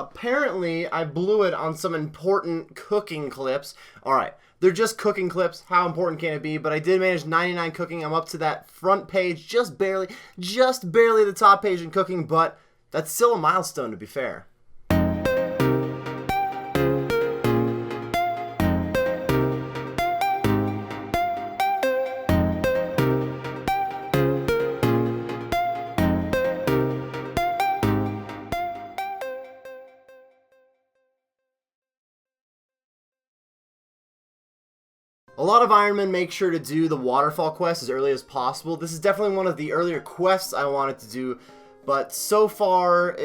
apparently I blew it on some important cooking clips. Alright, they're just cooking clips. How important can it be? But I did manage 99 cooking. I'm up to that front page, just barely the top page in cooking, but that's still a milestone, to be fair. A lot of Ironmen make sure to do the Waterfall quest as early as possible. This is definitely one of the earlier quests I wanted to do, but so far,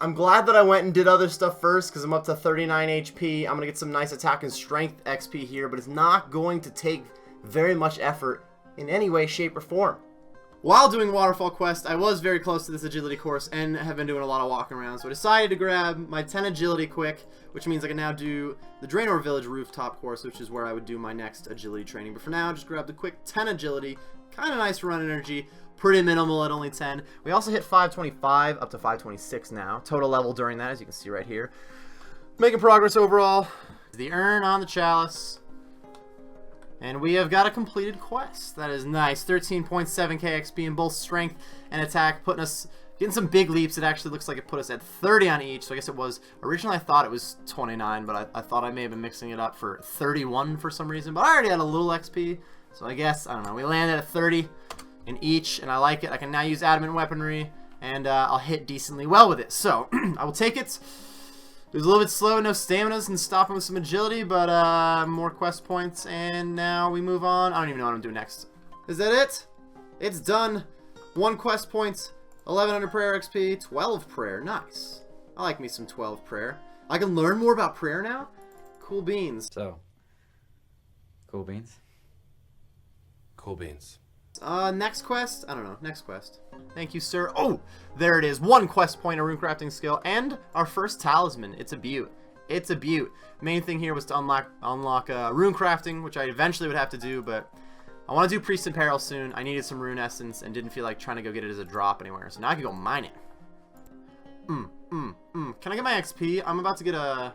I'm glad that I went and did other stuff first because I'm up to 39 HP. I'm going to get some nice attack and strength XP here, but it's not going to take very much effort in any way, shape, or form. While doing Waterfall quest, I was very close to this agility course and have been doing a lot of walking around, so I decided to grab my 10 agility quick, which means I can now do the Draenor Village rooftop course, which is where I would do my next agility training. But for now, just grab the quick 10 agility, kind of nice run energy, pretty minimal at only 10. We also hit 525, up to 526 now, total level during that, as you can see right here. Making progress overall. The urn on the chalice. And we have got a completed quest. That is nice. 13.7k XP in both strength and attack, putting us, getting some big leaps. It actually looks like it put us at 30 on each, so I guess it was, originally I thought it was 29, but I thought I may have been mixing it up for 31 for some reason, but I already had a little XP, so I guess, I don't know, we landed at 30 in each, and I like it. I can now use adamant weaponry, and I'll hit decently well with it, so I will take it. It was a little bit slow, no staminas, and stopping with some agility, but more quest points, and now we move on. I don't even know what I'm doing next. Is that it? It's done. 1 quest point, 1100 prayer XP, 12 prayer. Nice. I like me some 12 prayer. I can learn more about prayer now? Cool beans. So, cool beans? Cool beans. Next quest? I don't know. Next quest. Thank you, sir. Oh, there it is. 1 quest point, a rune crafting skill, and our first talisman. It's a beaut. It's a beaut. Main thing here was to unlock rune crafting, which I eventually would have to do, but I want to do priest and peril soon. I needed some rune essence and didn't feel like trying to go get it as a drop anywhere, so now I can go mine it. Can I get my XP? I'm about to get a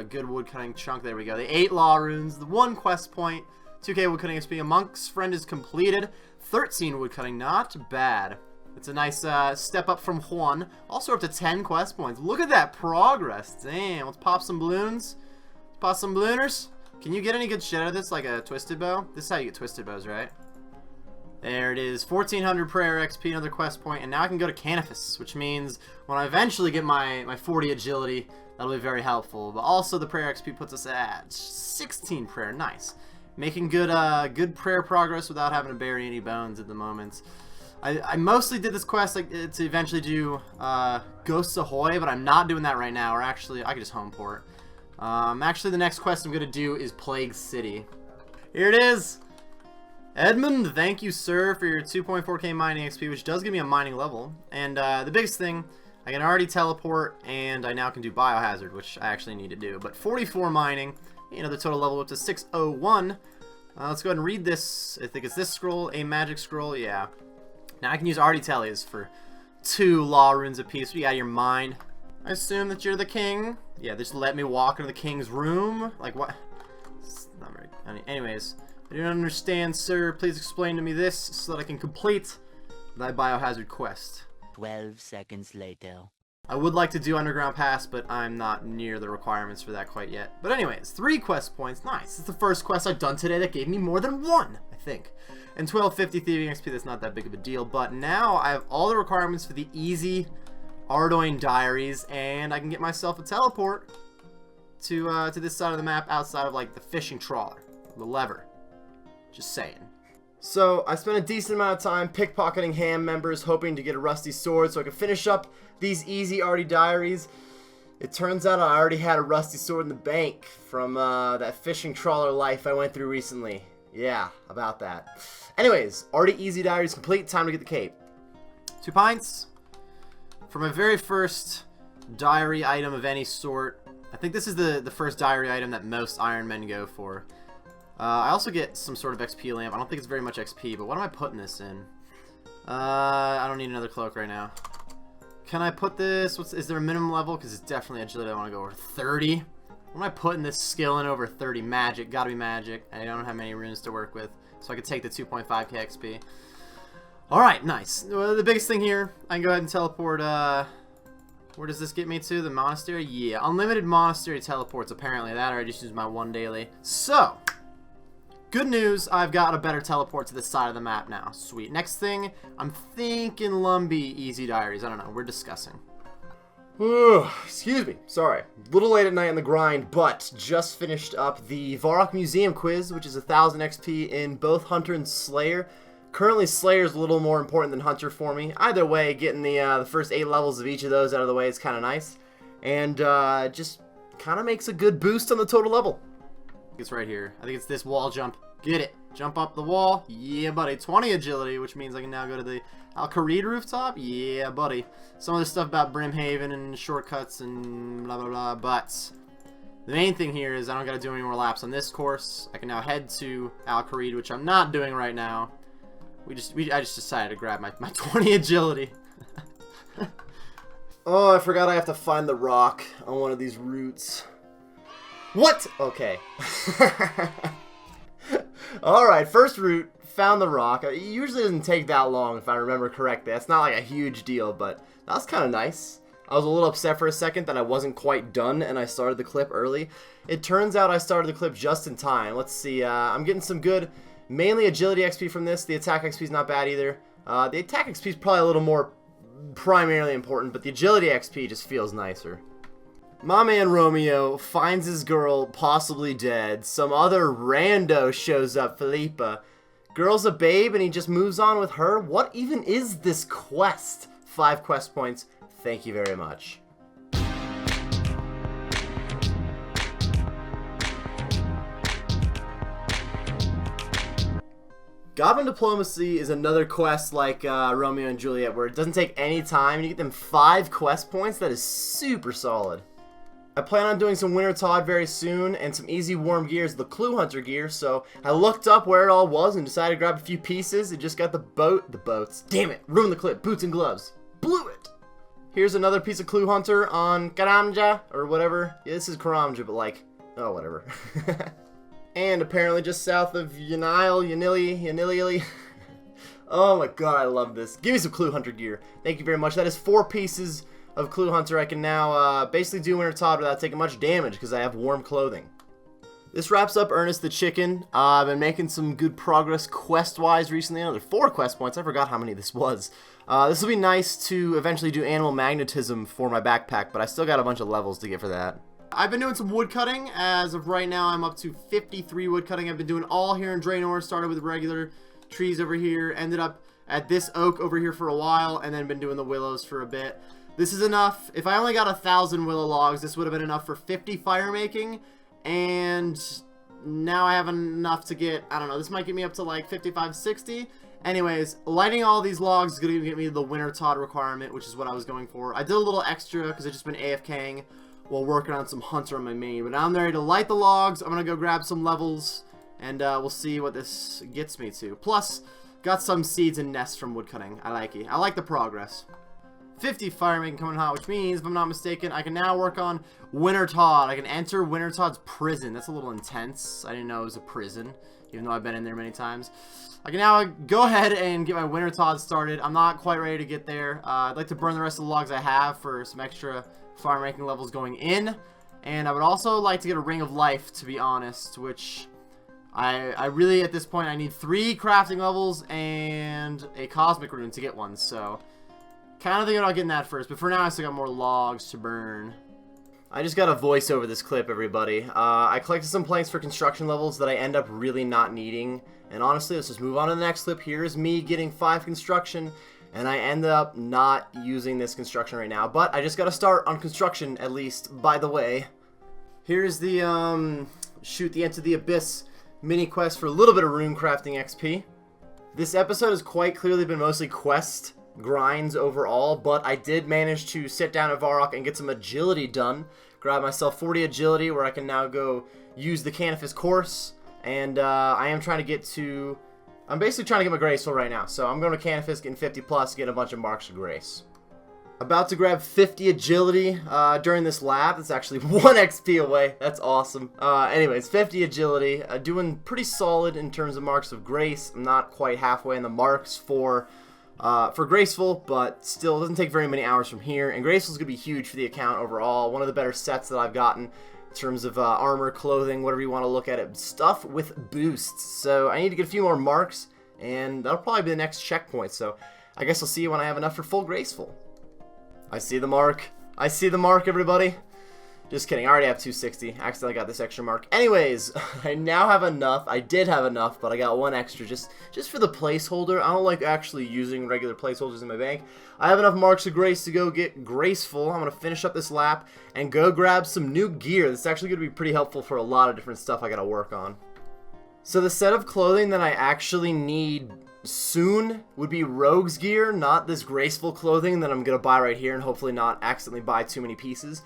good woodcutting chunk. There we go. The 8 law runes, the 1 quest point. 2k woodcutting XP. A monk's friend is completed. 13 woodcutting, not bad. It's a nice step up from Juan. Also up to 10 quest points. Look at that progress. Damn. Let's pop some balloons. Let's pop some ballooners. Can you get any good shit out of this, like a twisted bow? This is how you get twisted bows, right? There it is. 1400 prayer XP, another quest point, and now I can go to Canifus, which means when I eventually get my 40 agility, that'll be very helpful. But also the prayer XP puts us at 16 prayer. Nice. Making good prayer progress without having to bury any bones at the moment. I mostly did this quest to eventually do Ghosts Ahoy, but I'm not doing that right now. Or actually, I could just home port. Actually, the next quest I'm going to do is Plague City. Here it is. Edmund, thank you, sir, for your 2.4k mining XP, which does give me a mining level. And the biggest thing, I can already teleport, and I now can do Biohazard, which I actually need to do. But 44 mining. You know, the total level up to 601. Let's go ahead and read this. I think it's this scroll, a magic scroll. Yeah. Now I can use Ardougne for 2 law runes apiece. What do you got in your mind? I assume that you're the king. Yeah, just let me walk into the king's room. Like what? It's not very. Anyways, I don't understand, sir. Please explain to me this so that I can complete thy biohazard quest. 12 seconds later. I would like to do Underground Pass, but I'm not near the requirements for that quite yet. But anyways, 3 quest points. Nice. It's the first quest I've done today that gave me more than 1, I think. And 1250 thieving XP, that's not that big of a deal. But now I have all the requirements for the easy Ardougne diaries, and I can get myself a teleport to this side of the map outside of, like, the fishing trawler. The lever. Just saying. So, I spent a decent amount of time pickpocketing ham members, hoping to get a rusty sword so I could finish up these easy arty diaries. It turns out I already had a rusty sword in the bank from that fishing trawler life I went through recently. Yeah, about that. Anyways, arty easy diaries complete. Time to get the cape. 2 pints. For my very first diary item of any sort, I think this is the first diary item that most Iron Men go for. I also get some sort of XP lamp. I don't think it's very much XP, but what am I putting this in? I don't need another cloak right now. Can I put this? Is there a minimum level? Because it's definitely agility. I want to go over 30. What am I putting this skill in over 30? Magic. Gotta be magic. I don't have many runes to work with, so I could take the 2.5k XP. Alright, nice. Well, the biggest thing here, I can go ahead and teleport, where does this get me to? The monastery? Yeah, unlimited monastery teleports, apparently. That or I just use my one daily. So, good news, I've got a better teleport to this side of the map now. Sweet. Next thing, I'm thinking Lumbee Easy Diaries. I don't know, we're discussing. Excuse me, sorry. A little late at night in the grind, but just finished up the Varrock Museum quiz, which is 1000 XP in both Hunter and Slayer. Currently, Slayer's a little more important than Hunter for me. Either way, getting the first 8 levels of each of those out of the way is kind of nice. And just kind of makes a good boost on the total level. It's right here. I think it's this wall jump. Get it. Jump up the wall. Yeah, buddy. 20 agility, which means I can now go to the Al-Kharid rooftop. Yeah, buddy. Some of the stuff about Brimhaven and shortcuts and blah, blah, blah. But the main thing here is I don't got to do any more laps on this course. I can now head to Al-Kharid, which I'm not doing right now. I just decided to grab my 20 agility. Oh, I forgot I have to find the rock on one of these routes. What? Okay. Alright, first route, found the rock. It usually doesn't take that long if I remember correctly. That's not like a huge deal, but that was kind of nice. I was a little upset for a second that I wasn't quite done and I started the clip early. It turns out I started the clip just in time. Let's see, I'm getting some good, mainly agility XP from this. The attack XP is not bad either. The attack XP is probably a little more primarily important, but the agility XP just feels nicer. My man Romeo finds his girl possibly dead. Some other rando shows up, Philippa. Girl's a babe and he just moves on with her? What even is this quest? 5 quest points. Thank you very much. Goblin Diplomacy is another quest like Romeo and Juliet where it doesn't take any time and you get them 5 quest points. That is super solid. I plan on doing some Wintertodt very soon and some easy warm gears, the Clue Hunter gear, so I looked up where it all was and decided to grab a few pieces and just got the boats. Damn it, ruined the clip, boots and gloves. Blew it! Here's another piece of Clue Hunter on Karamja, or whatever. Yeah, this is Karamja, but like, oh, whatever. And apparently just south of Yanili. Oh my god, I love this. Give me some Clue Hunter gear. Thank you very much. That is 4 pieces of Clue Hunter. I can now basically do Wintertodt without taking much damage because I have warm clothing. This wraps up Ernest the Chicken. I've been making some good progress quest-wise recently. Another 4 quest points. I forgot how many this was. This will be nice to eventually do Animal Magnetism for my backpack, but I still got a bunch of levels to get for that. I've been doing some woodcutting. As of right now, I'm up to 53 woodcutting. I've been doing all here in Draenor. Started with regular trees over here. Ended up at this oak over here for a while, and then been doing the willows for a bit. This is enough. If I only got 1,000 willow logs, this would have been enough for 50 firemaking. And now I have enough to get, I don't know, this might get me up to like 55, 60. Anyways, lighting all these logs is going to get me the Wintertodt requirement, which is what I was going for. I did a little extra because I've just been AFKing while working on some Hunter on my main. But now I'm ready to light the logs. I'm going to go grab some levels, and we'll see what this gets me to. Plus, got some seeds and nests from woodcutting. I like it. I like the progress. 50 firemaking coming hot, which means, if I'm not mistaken, I can now work on Wintertodt. I can enter Wintertott's prison. That's a little intense. I didn't know it was a prison, even though I've been in there many times. I can now go ahead and get my Wintertodt started. I'm not quite ready to get there. I'd like to burn the rest of the logs I have for some extra firemaking levels going in. And I would also like to get a Ring of Life, to be honest, which I really, at this point, I need 3 crafting levels and a Cosmic Rune to get one, so kind of thinking about getting that first, but for now I still got more logs to burn. I just got a voice over this clip, everybody. I collected some planks for construction levels that I end up really not needing, and honestly, let's just move on to the next clip. Here's me getting 5 construction, and I end up not using this construction right now, but I just got to start on construction, at least, by the way. Here's the, Shoot the End to the Abyss mini quest for a little bit of rune crafting XP. This episode has quite clearly been mostly quest grinds overall, but I did manage to sit down at Varrock and get some agility done. Grab myself 40 agility where I can now go use the Canifis course, and I am trying to get to, I'm basically trying to get my graceful right now, so I'm going to Canifis, getting 50 plus, getting a bunch of marks of grace. About to grab 50 agility during this lap. That's actually 1 XP away. That's awesome. Anyways, 50 agility. Doing pretty solid in terms of marks of grace. I'm not quite halfway in the marks for graceful, but still doesn't take very many hours from here. And graceful is going to be huge for the account overall. One of the better sets that I've gotten in terms of armor, clothing, whatever you want to look at it. Stuff with boosts. So I need to get a few more marks, and that'll probably be the next checkpoint. So I guess I'll see you when I have enough for full graceful. I see the mark. I see the mark, everybody. Just kidding. I already have 260. Accidentally got this extra mark. Anyways, I now have enough. I did have enough, but I got 1 extra just for the placeholder. I don't like actually using regular placeholders in my bank. I have enough marks of grace to go get graceful. I'm going to finish up this lap and go grab some new gear. This is actually going to be pretty helpful for a lot of different stuff I got to work on. So the set of clothing that I actually need soon would be rogue's gear, not this graceful clothing that I'm gonna buy right here and hopefully not accidentally buy too many pieces.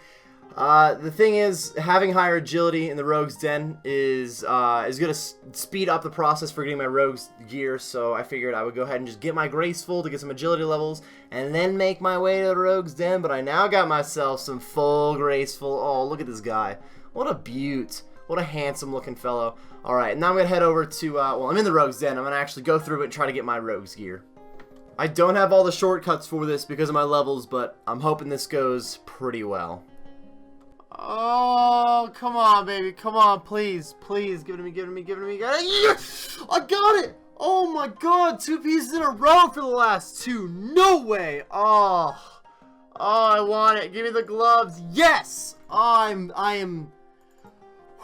The thing is, having higher agility in the rogue's den is gonna speed up the process for getting my rogue's gear, so I figured I would go ahead and just get my graceful to get some agility levels and then make my way to the rogue's den. But I now got myself some full graceful. Oh, look at this guy. What a beaut. What a handsome looking fellow. Alright, now I'm going to head over to, well, I'm in the rogue's den. I'm going to actually go through it and try to get my rogue's gear. I don't have all the shortcuts for this because of my levels, but I'm hoping this goes pretty well. Oh, come on, baby. Come on, please. Please, give it to me, give it to me, give it to me. Yes! I got it! Oh my god, 2 pieces in a row for the last 2. No way! Oh, I want it. Give me the gloves. Yes! I am...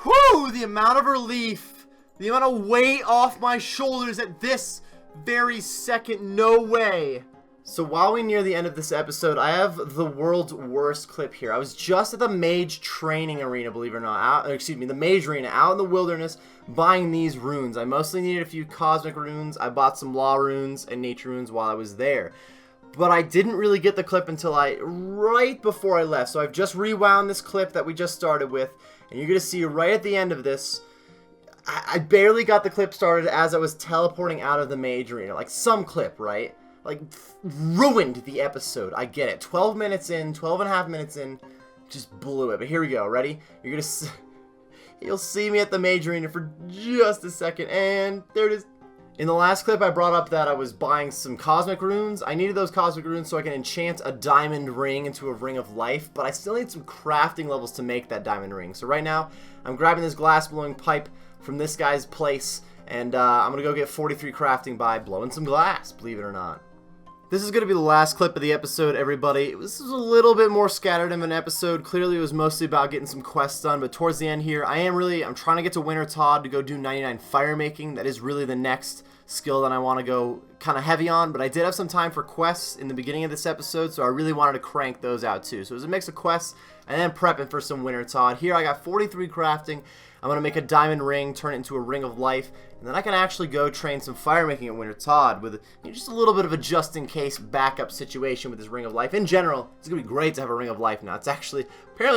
Whew, the amount of relief, the amount of weight off my shoulders at this very second, no way. So while we near the end of this episode, I have the world's worst clip here. I was just at the mage training arena, believe it or not, the mage arena out in the wilderness buying these runes. I mostly needed a few cosmic runes. I bought some law runes and nature runes while I was there. But I didn't really get the clip until right before I left. So I've just rewound this clip that we just started with. And you're going to see right at the end of this, I barely got the clip started as I was teleporting out of the mage arena. Like some clip, right? Like, ruined the episode. I get it. 12 minutes in, 12 and a half minutes in, just blew it. But here we go. Ready? You're going to you'll see me at the mage arena for just a second. And there it is. In the last clip, I brought up that I was buying some cosmic runes. I needed those cosmic runes so I can enchant a diamond ring into a ring of life, but I still need some crafting levels to make that diamond ring. So right now, I'm grabbing this glass blowing pipe from this guy's place, and I'm going to go get 43 crafting by blowing some glass, believe it or not. This is going to be the last clip of the episode, everybody. This is a little bit more scattered of an episode. Clearly, it was mostly about getting some quests done, but towards the end here, I'm trying to get to Wintertodt to go do 99 firemaking. That is really the next skill that I want to go kind of heavy on, but I did have some time for quests in the beginning of this episode, so I really wanted to crank those out too. So it was a mix of quests and then prepping for some Wintertodt. Here I got 43 crafting. I'm going to make a diamond ring, turn it into a ring of life, and then I can actually go train some firemaking at Wintertodt with just a little bit of a just-in-case backup situation with this ring of life. In general, it's going to be great to have a ring of life now. Apparently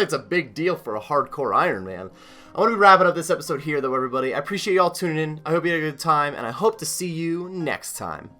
it's a big deal for a hardcore Iron Man. I want to be wrapping up this episode here, though, everybody. I appreciate y'all tuning in. I hope you had a good time, and I hope to see you next time.